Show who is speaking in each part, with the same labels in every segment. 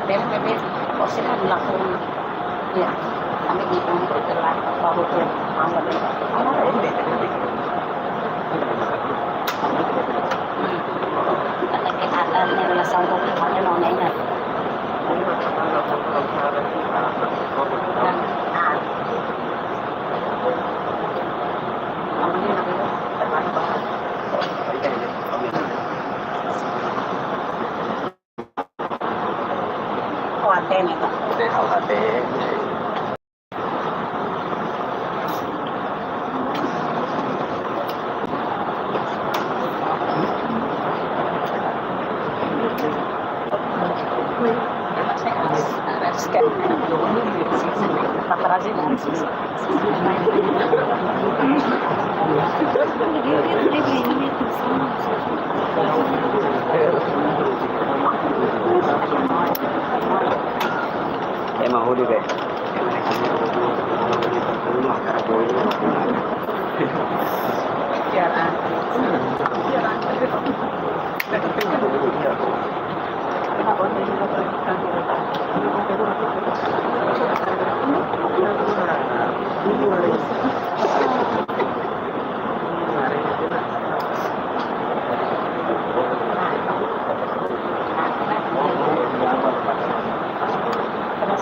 Speaker 1: Bebek kok sila lakon ya kami di pangko telah baru tu angkat kita ada ni adalah sanggup pakai nona ini kuatin itu
Speaker 2: emang hulu deh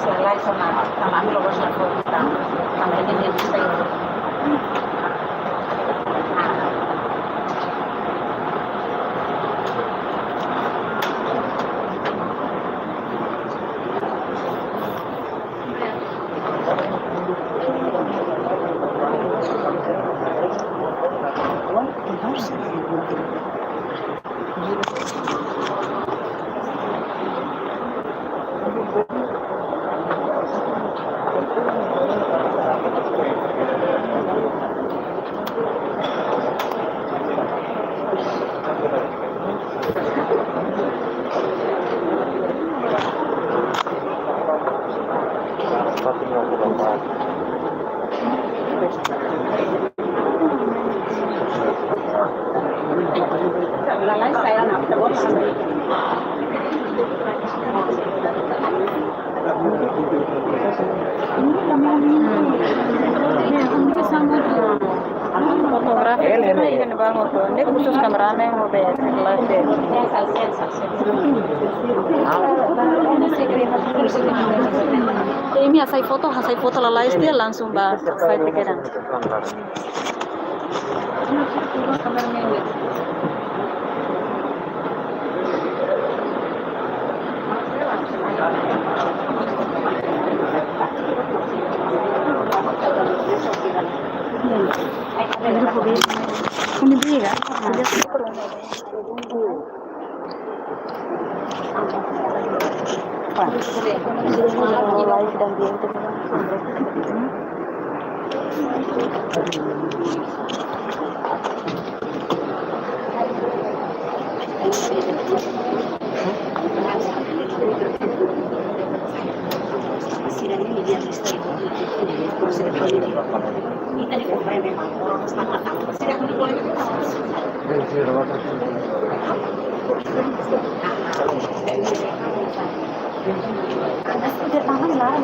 Speaker 1: selesai sama kami lolos aku sampai ini bisa lalai saya nak terus
Speaker 3: fotografi ini bangun tuh ini khusus kameranya yang mau bayar ini hasil foto lalai dia langsung bahas saya pikiran ini dia live dan dia itu
Speaker 1: kita dikompres memang orang setengah tahun tidak boleh tidak tahan lah